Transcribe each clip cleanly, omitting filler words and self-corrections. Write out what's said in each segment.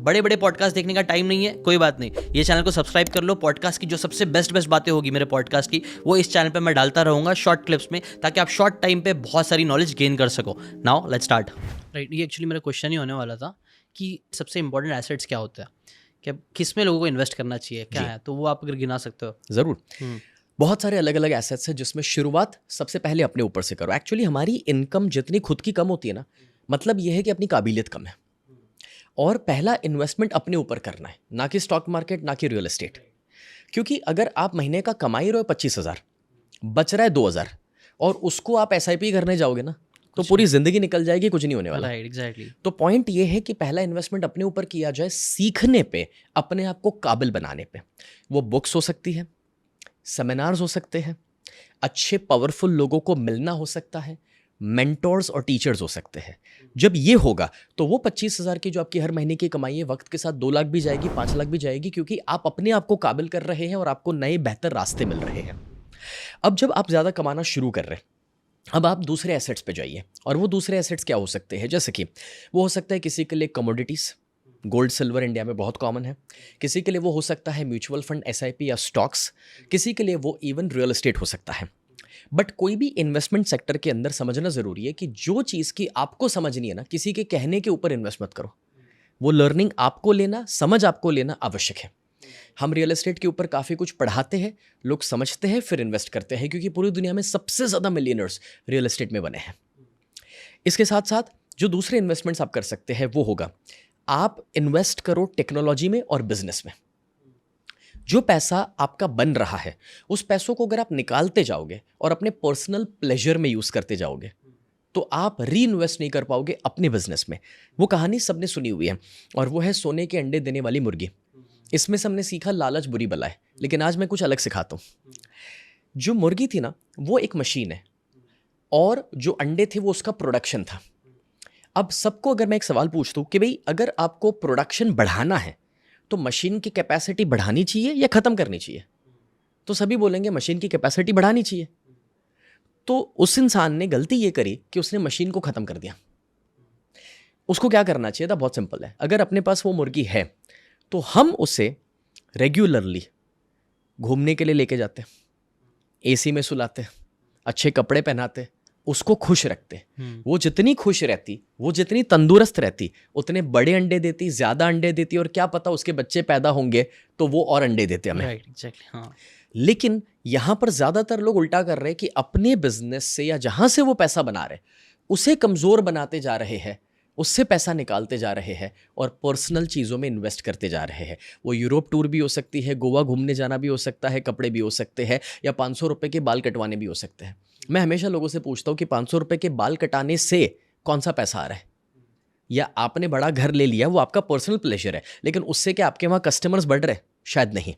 बड़े बड़े पॉडकास्ट देखने का टाइम नहीं है, कोई बात नहीं, ये चैनल को सब्सक्राइब कर लो। पॉडकास्ट की जो सबसे बेस्ट बातें होगी मेरे पॉडकास्ट की, वो इस चैनल पे मैं डालता रहूँगा शॉर्ट क्लिप्स में, ताकि आप शॉर्ट टाइम पे बहुत सारी नॉलेज गेन कर सको। Now let's start. राइट, ये एक्चुअली मेरा क्वेश्चन ही होने वाला था कि सबसे इंपॉर्टेंट एसेट्स क्या होता है, कि किस में लोगों को इन्वेस्ट करना चाहिए, क्या है, तो वो आप अगर गिना सकते हो। ज़रूर। बहुत सारे अलग अलग एसेट्स हैं जिसमें शुरुआत सबसे पहले अपने ऊपर से करो। एक्चुअली हमारी इनकम जितनी खुद की कम होती है ना, मतलब ये है कि अपनी काबिलियत कम है। और पहला इन्वेस्टमेंट अपने ऊपर करना है, ना कि स्टॉक मार्केट, ना कि रियल एस्टेट। क्योंकि अगर आप महीने का कमाई रहे हो 25,000, बच रहा है 2,000, और उसको आप SIP करने जाओगे ना, तो पूरी जिंदगी निकल जाएगी, कुछ नहीं होने वाला। Right, exactly. तो पॉइंट ये है कि पहला इन्वेस्टमेंट अपने ऊपर किया जाए, सीखने पे, अपने आप को काबिल बनाने पे। वो बुक्स हो सकती है, सेमिनार्स हो सकते हैं, अच्छे पावरफुल लोगों को मिलना हो सकता है, मेंटोर्स और टीचर्स हो सकते हैं। जब ये होगा तो वो 25,000 की जो आपकी हर महीने की कमाई है, वक्त के साथ 2 लाख भी जाएगी, 5 लाख भी जाएगी, क्योंकि आप अपने आप को काबिल कर रहे हैं और आपको नए बेहतर रास्ते मिल रहे हैं। अब जब आप ज़्यादा कमाना शुरू कर रहे हैं, अब आप दूसरे एसेट्स पे जाइए। और वो दूसरे एसेट्स क्या हो सकते हैं? जैसे कि वो हो सकता है किसी के लिए कमोडिटीज़, गोल्ड सिल्वर इंडिया में बहुत कॉमन है। किसी के लिए वो हो सकता है म्यूचुअल फंड, SIP या स्टॉक्स। किसी के लिए वो इवन रियल एस्टेट हो सकता है। बट कोई भी इन्वेस्टमेंट सेक्टर के अंदर समझना ज़रूरी है कि जो चीज़ की आपको समझनी है ना, किसी के कहने के ऊपर इन्वेस्ट मत करो। वो लर्निंग आपको लेना, समझ आपको लेना आवश्यक है। हम रियल एस्टेट के ऊपर काफ़ी कुछ पढ़ाते हैं, लोग समझते हैं, फिर इन्वेस्ट करते हैं, क्योंकि पूरी दुनिया में सबसे ज़्यादा मिलियनर्स रियल एस्टेट में बने हैं। इसके साथ साथ जो दूसरे इन्वेस्टमेंट्स आप कर सकते हैं वो होगा, आप इन्वेस्ट करो टेक्नोलॉजी में और बिजनेस में। जो पैसा आपका बन रहा है, उस पैसों को अगर आप निकालते जाओगे और अपने पर्सनल प्लेजर में यूज़ करते जाओगे, तो आप री इन्वेस्ट नहीं कर पाओगे अपने बिजनेस में। वो कहानी सबने सुनी हुई है, और वो है सोने के अंडे देने वाली मुर्गी। इसमें से हमने सीखा लालच बुरी बला है, लेकिन आज मैं कुछ अलग सिखाता हूँ। जो मुर्गी थी ना, वो एक मशीन है, और जो अंडे थे वो उसका प्रोडक्शन था। अब सबको अगर मैं एक सवाल पूछता हूँ कि भाई, अगर आपको प्रोडक्शन बढ़ाना है तो मशीन की कैपेसिटी बढ़ानी चाहिए या ख़त्म करनी चाहिए? तो सभी बोलेंगे मशीन की कैपेसिटी बढ़ानी चाहिए। तो उस इंसान ने गलती ये करी कि उसने मशीन को ख़त्म कर दिया। उसको क्या करना चाहिए था? बहुत सिंपल है। अगर अपने पास वो मुर्गी है तो हम उसे रेगुलरली घूमने के लिए लेके जाते, AC में सुलाते, अच्छे कपड़े पहनाते, उसको खुश रखते। वो जितनी खुश रहती, वो जितनी तंदुरुस्त रहती, उतने बड़े अंडे देती, ज़्यादा अंडे देती, और क्या पता उसके बच्चे पैदा होंगे तो वो और अंडे देते हमें। Right, exactly. हाँ। लेकिन यहाँ पर ज़्यादातर लोग उल्टा कर रहे हैं कि अपने बिजनेस से या जहाँ से वो पैसा बना रहे, उसे कमज़ोर बनाते जा रहे हैं, उससे पैसा निकालते जा रहे हैं, और पर्सनल चीज़ों में इन्वेस्ट करते जा रहे हैं। वो यूरोप टूर भी हो सकती है, गोवा घूमने जाना भी हो सकता है, कपड़े भी हो सकते हैं, या 500 रुपये के बाल कटवाने भी हो सकते हैं। मैं हमेशा लोगों से पूछता हूँ कि 500 रुपये के बाल कटाने से कौन सा पैसा आ रहा है? या आपने बड़ा घर ले लिया, वो आपका पर्सनल प्लेजर है, लेकिन उससे क्या आपके वहाँ कस्टमर्स बढ़ रहे? शायद नहीं।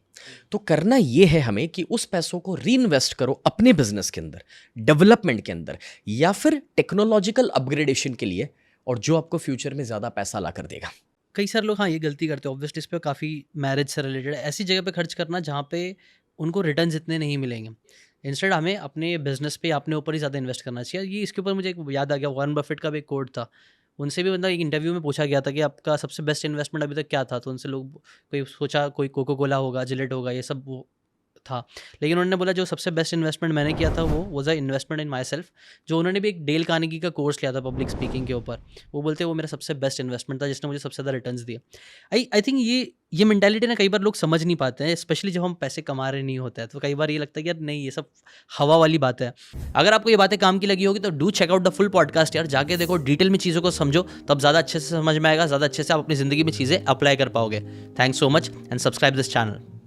तो करना ये है हमें कि उस पैसों को री इन्वेस्ट करो अपने बिजनेस के अंदर, डेवलपमेंट के अंदर, या फिर टेक्नोलॉजिकल अपग्रेडेशन के लिए, और जो आपको फ्यूचर में ज़्यादा पैसा ला कर देगा। कई सारे लोग हाँ ये गलती करते हैं, ऑब्वियसली इस पे काफ़ी मैरिज से रिलेटेड ऐसी जगह पे खर्च करना जहाँ पे उनको रिटर्न्स इतने नहीं मिलेंगे। इंस्टेड हमें अपने बिजनेस पे, अपने ऊपर ही ज़्यादा इन्वेस्ट करना चाहिए। ये इसके ऊपर मुझे एक याद आ गया, वॉरेन बफेट का भी एक कोट था। उनसे भी मतलब एक इंटरव्यू में पूछा गया था कि आपका सबसे बेस्ट इन्वेस्टमेंट अभी तक क्या था, तो उनसे लोग कोई सोचा कोई कोको कोला होगा, जिलेट होगा, ये सब वो था। लेकिन उन्होंने बोला जो सबसे बेस्ट इन्वेस्टमेंट मैंने किया था वो was a investment in my self. जो उन्होंने भी एक डेल कार्नेगी का कोर्स लिया था पब्लिक स्पीकिंग के ऊपर, वो बोलते वो मेरा सबसे बेस्ट इन्वेस्टमेंट था जिसने मुझे सबसे ज़्यादा रिटर्न्स दिए। आई थिंक ये मेंटालिटी ना कई बार लोग समझ नहीं पाते हैं, स्पेशली जब हम पैसे कमा रहे नहीं होते हैं, तो कई बार ये लगता है कि यार नहीं, ये सब हवा वाली बात है। अगर आपको ये बातें काम की लगी होगी तो do check out the full podcast यार, जाके देखो, डिटेल में चीज़ों को समझो, तब ज़्यादा अच्छे से समझ में आएगा, ज़्यादा अच्छे से आप अपनी ज़िंदगी में चीज़ें अप्लाई कर पाओगे। Thanks so much and subscribe this channel.